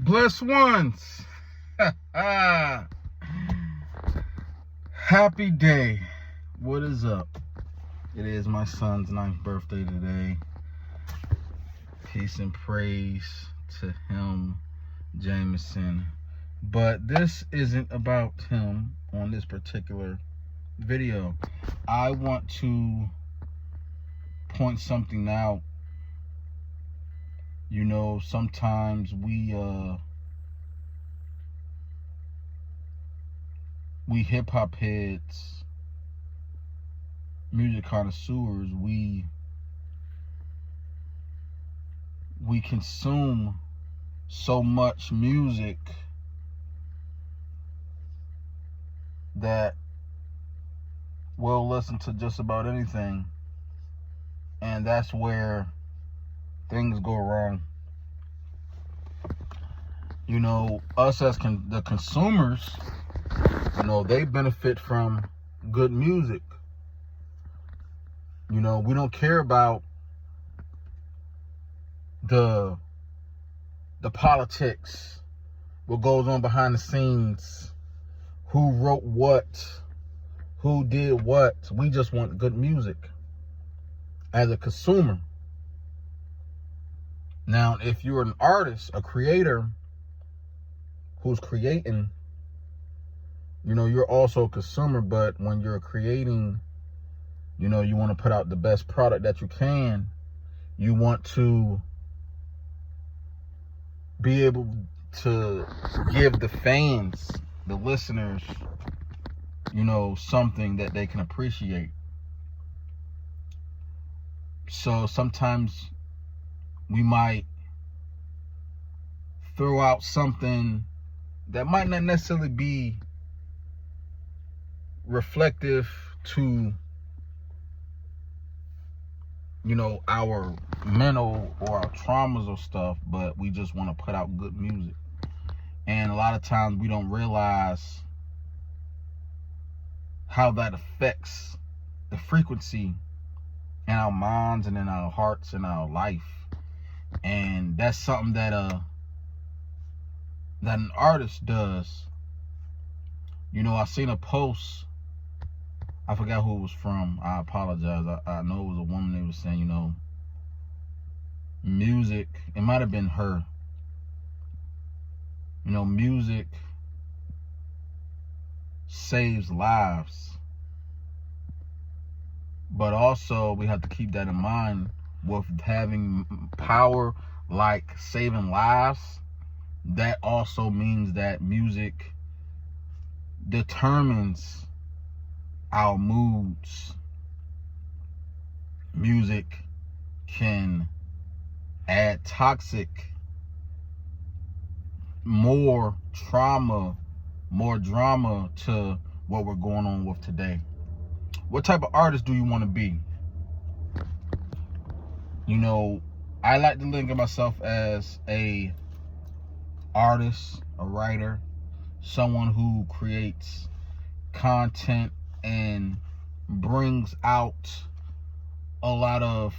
Blessed ones. Happy day. What is up? It is my son's 9th birthday today. Peace and praise to him, Jameson. But this isn't about him on this particular video. I want to point something out. You know, sometimes we hip hop heads, music connoisseurs, we consume so much music that we'll listen to just about anything, and that's where things go wrong. You know, us as the consumers, you know, they benefit from good music. You know, we don't care about the politics, what goes on behind the scenes, who wrote what, who did what. We just want good music as a consumer. Now, if you're an artist, a creator who's creating, you know, you're also a consumer, but when you're creating, you know, you want to put out the best product that you can. You want to be able to give the fans, the listeners, you know, something that they can appreciate. So sometimes we might throw out something that might not necessarily be reflective to, you know, our mental or our traumas or stuff, but we just want to put out good music. And a lot of times we don't realize how that affects the frequency in our minds and in our hearts and our life. And that's something that an artist does. You know, I seen a post, I forgot who it was from, I apologize. I know it was a woman. They was saying, you know, music, it might have been her, you know, music saves lives. But also we have to keep that in mind with having power like saving lives. That also means that music determines our moods. Music can add toxic, more trauma, more drama to what we're going on with today. What type of artist do you want to be? You know, I like to think of myself as a artist, a writer, someone who creates content and brings out a lot of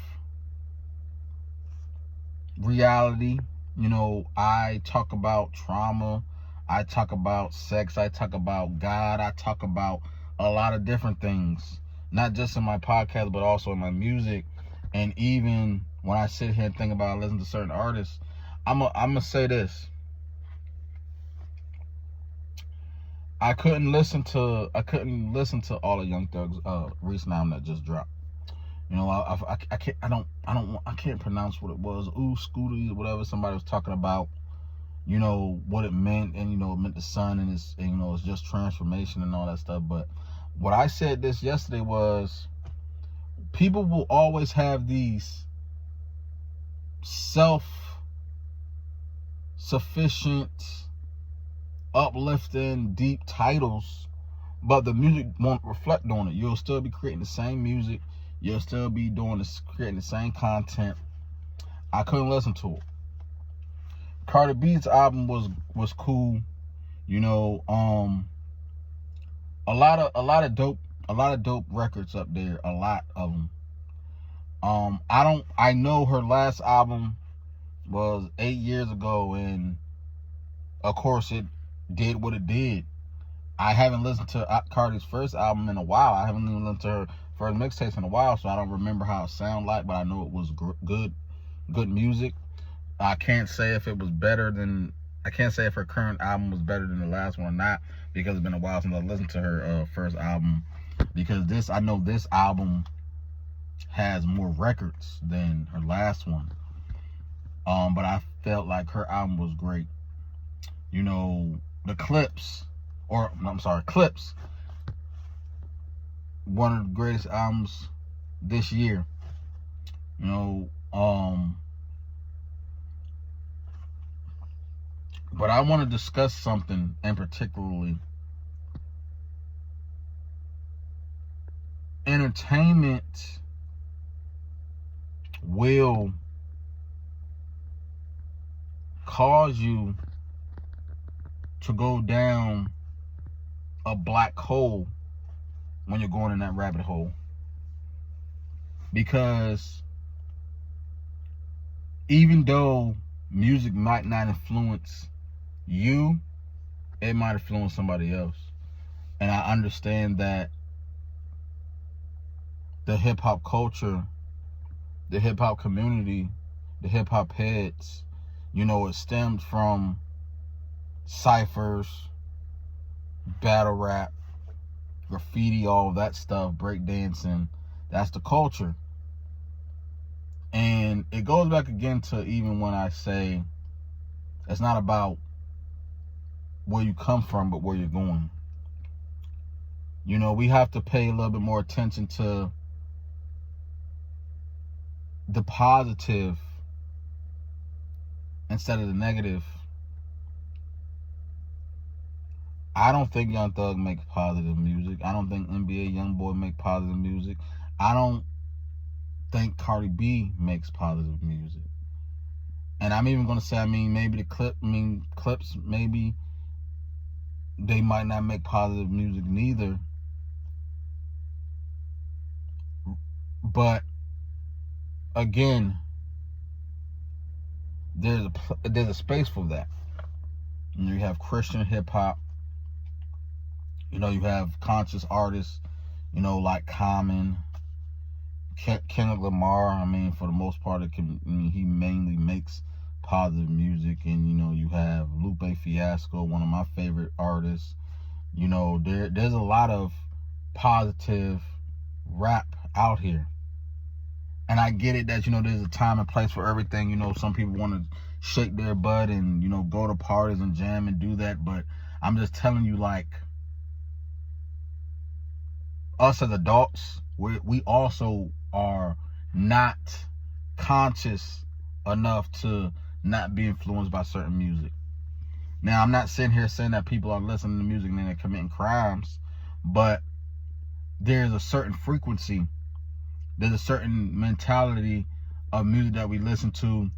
reality. You know, I talk about trauma, I talk about sex, I talk about God, I talk about a lot of different things, not just in my podcast, but also in my music. And even when I sit here and think about listening to certain artists, I'm gonna say this. I couldn't listen to all of Young Thug's recent album that just dropped. You know, I can't pronounce what it was. Scooty or whatever. Somebody was talking about, you know, what it meant, and you know, it meant the sun, and you know, it's just transformation and all that stuff. But what I said this yesterday was, people will always have these self-sufficient, uplifting, deep titles, but the music won't reflect on it. You'll still be creating the same music. You'll still be creating the same content. I couldn't listen to it. Cardi B's album was cool. You know, a lot of dope records up there. A lot of them. I know her last album was 8 years ago, and of course, it did what it did. I haven't listened to Cardi's first album in a while. I haven't even listened to her first mixtapes in a while, so I don't remember how it sounded like, but I know it was good music. I can't say if it was better than, I can't say if her current album was better than the last one or not, because it's been a while since I listened to her first album. Because I know this album has more records than her last one. But I felt like her album was great. You know, the Clips, Clips, one of the greatest albums this year. You know, but I want to discuss something in particularly. Entertainment will cause you to go down a black hole when you're going in that rabbit hole. Because even though music might not influence you, it might influence somebody else. And I understand that the hip-hop culture, the hip-hop community, the hip-hop heads, you know, it stemmed from ciphers, battle rap, graffiti, all of that stuff, breakdancing. That's the culture. And it goes back again to even when I say it's not about where you come from, but where you're going. You know, we have to pay a little bit more attention to the positive instead of the negative. I don't think Young Thug makes positive music. I don't think NBA Youngboy make positive music. I don't think Cardi B makes positive music. And I'm even going to say, maybe Clips, maybe they might not make positive music neither. But again, there's a space for that. You know, you have Christian hip hop. You know, you have conscious artists, you know, like Common, Kendrick Lamar. For the most part, he mainly makes positive music. And, you know, you have Lupe Fiasco, one of my favorite artists. You know, there's a lot of positive rap out here. And I get it that, you know, there's a time and place for everything. You know, some people want to shake their butt and, you know, go to parties and jam and do that. But I'm just telling you, like, us as adults, we also are not conscious enough to not be influenced by certain music. Now, I'm not sitting here saying that people are listening to music and they're committing crimes, but there's a certain frequency, there's a certain mentality of music that we listen to,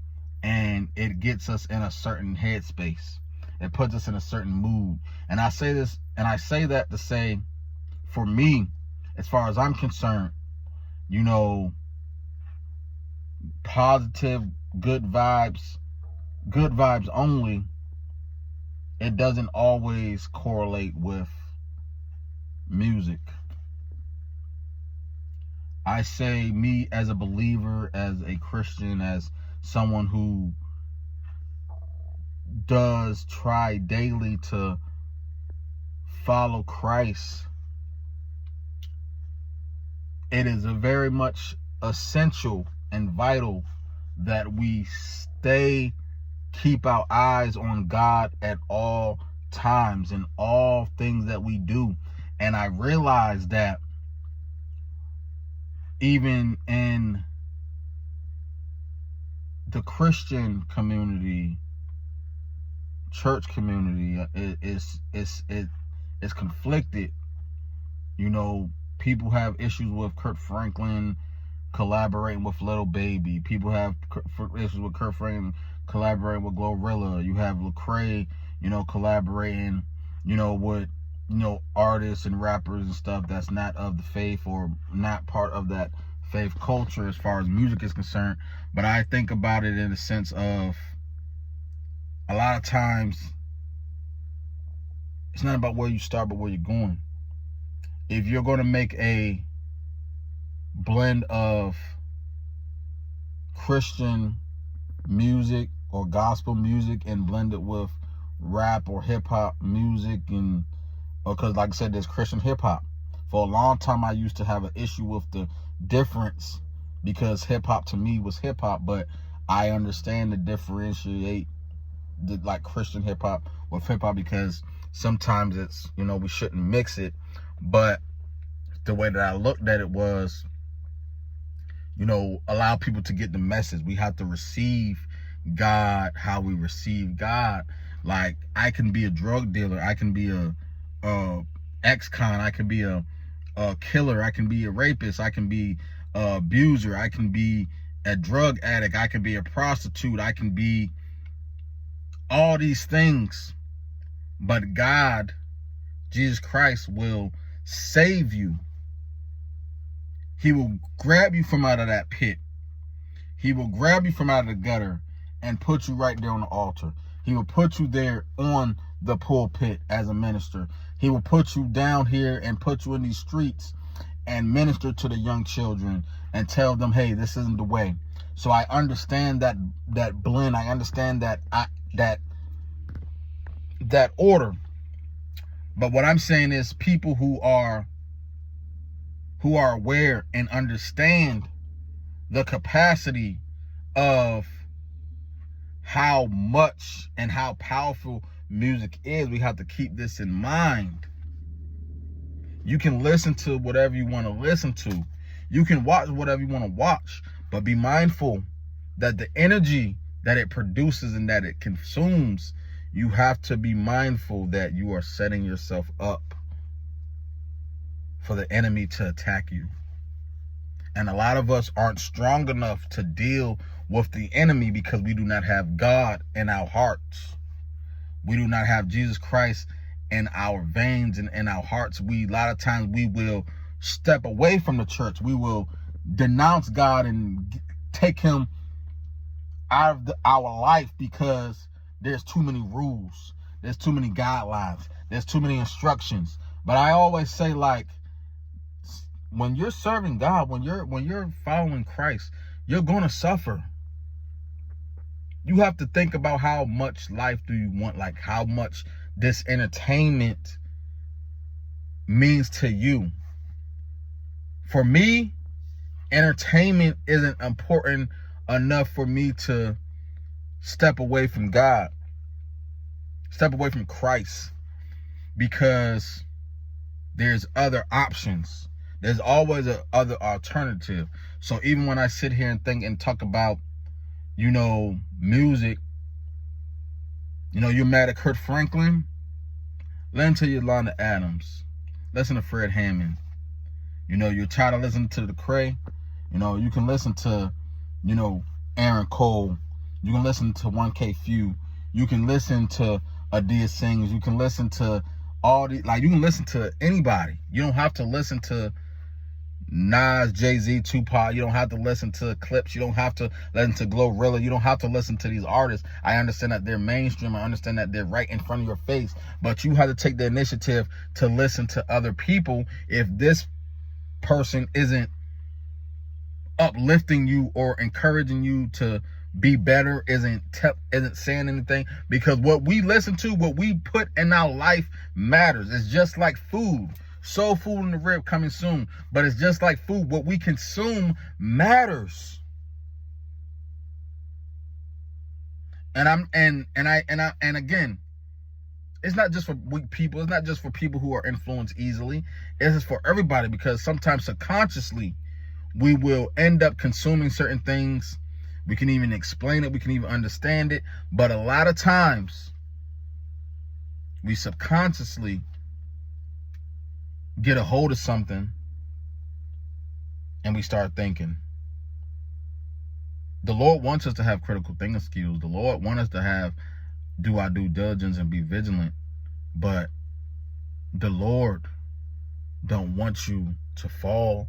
and it gets us in a certain headspace. It puts us in a certain mood. And I say that to say, for me, as far as I'm concerned, you know, positive, good vibes only, it doesn't always correlate with music. I say, me as a believer, as a Christian, as someone who does try daily to follow Christ, it is a very much essential and vital that we keep our eyes on God at all times in all things that we do. And I realize that even in the Christian community, church community, it's conflicted. You know, people have issues with Kirk Franklin collaborating with Lil Baby. People have issues with Kirk Franklin collaborating with Glorilla. You have Lecrae, you know, collaborating, you know, with, you know, artists and rappers and stuff that's not of the faith or not part of that faith culture as far as music is concerned. But I think about it in the sense of, a lot of times It's not about where you start, but where you're going. If you're going to make a blend of Christian music or gospel music and blend it with rap or hip hop music, and because like I said, there's Christian hip hop. For a long time I used to have an issue with the difference, because hip hop to me was hip hop, but I understand to differentiate the like Christian hip hop with hip hop, because sometimes it's, we shouldn't mix it. But the way that I looked at it was, allow people to get the message. We have to receive God how we receive God. Like, I can be a drug dealer, I can be a ex-con, I can be a killer, I can be a rapist, I can be a abuser, I can be a drug addict, I can be a prostitute, I can be all these things. But God, Jesus Christ, will save you. He will grab you from out of that pit. He will grab you from out of the gutter and put you right there on the altar. He will put you there on the pulpit as a minister. He will put you down here and put you in these streets and minister to the young children and tell them, hey, this isn't the way. So I understand that blend. I understand that order. But what I'm saying is, people who are aware and understand the capacity of how much and how powerful music is, we have to keep this in mind. You can listen to whatever you want to listen to. You can watch whatever you want to watch, but be mindful that the energy that it produces and that it consumes, you have to be mindful that you are setting yourself up for the enemy to attack you. And a lot of us aren't strong enough to deal with the enemy because we do not have God in our hearts. We do not have Jesus Christ in our veins and in our hearts. A lot of times we will step away from the church. We will denounce God and take him out of our life because there's too many rules. There's too many guidelines. There's too many instructions. But I always say, like, when you're serving God, when you're following Christ, you're going to suffer. You have to think about how much life do you want, like how much this entertainment means to you. For me, entertainment isn't important enough for me to step away from God, step away from Christ, because there's other options. There's always a other alternative. So even when I sit here and think and talk about, music, you're mad at Kurt Franklin, listen to Yolanda Adams, listen to Fred Hammond. You're tired of listening to the Cray, you can listen to, Aaron Cole, you can listen to 1K Few, you can listen to Adia Sings, you can listen to all the, you can listen to anybody. You don't have to listen to Nas, Jay-Z, Tupac. You don't have to listen to Clips. You don't have to listen to Glorilla. You don't have to listen to these artists. I understand that they're mainstream. I understand that they're right in front of your face. But you have to take the initiative to listen to other people. If this person isn't uplifting you or encouraging you to be better, isn't saying anything, because what we listen to, what we put in our life matters. It's just like food. Soul Food in the Rib coming soon, but it's just like food. What we consume matters. And again, it's not just for weak people. It's not just for people who are influenced easily. It's for everybody, because sometimes subconsciously we will end up consuming certain things. We can even explain it. We can even understand it. But a lot of times we subconsciously get a hold of something and we start thinking. The Lord wants us to have critical thinking skills. The Lord wants us to do our due diligence and be vigilant. But the Lord don't want you to fall.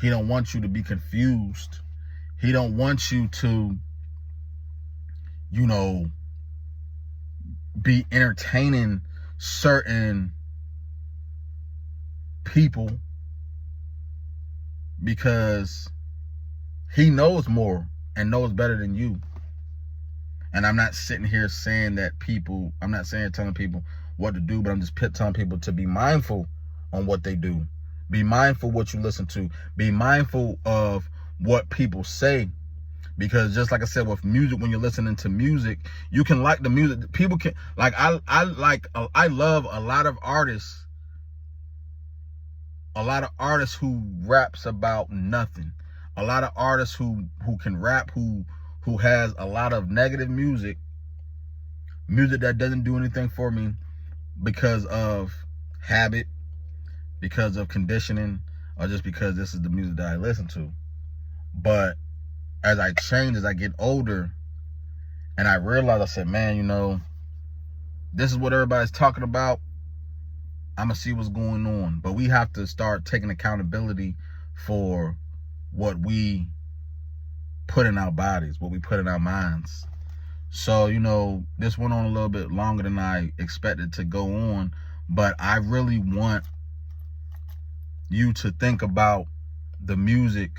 He don't want you to be confused. He don't want you to, be entertaining certain people because he knows more and knows better than you. And I'm not sitting here saying that people, I'm not saying telling people what to do, but I'm just telling people to be mindful on what they do. Be mindful what you listen to. Be mindful of what people say. Because just like I said with music, when you're listening to music, you can like the music. People can, like, I love a lot of artists who raps about nothing. A lot of artists who can rap, who has a lot of negative music that doesn't do anything for me because of habit, because of conditioning, or just because this is the music that I listen to. But as I change, as I get older, and I realized, I said, man, you know, this is what everybody's talking about. I'm going to see what's going on. But we have to start taking accountability for what we put in our bodies, what we put in our minds. So, you know, this went on a little bit longer than I expected to go on, but I really want you to think about the music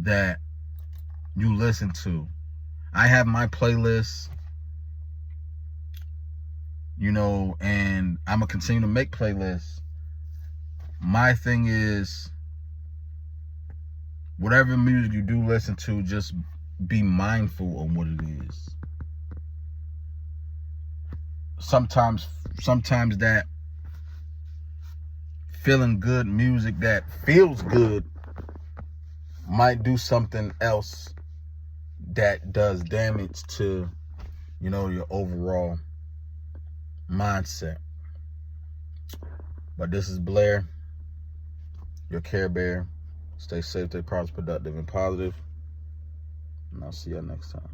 that you listen to. I have my playlist, you know, and I'm going to continue to make playlists. My thing is, whatever music you do listen to, just be mindful of what it is. Sometimes that feeling good music that feels good might do something else that does damage to, you know, your overall mindset. But this is Blair, your Care Bear. Stay safe, stay prosperous, productive, and positive. And I'll see y'all next time.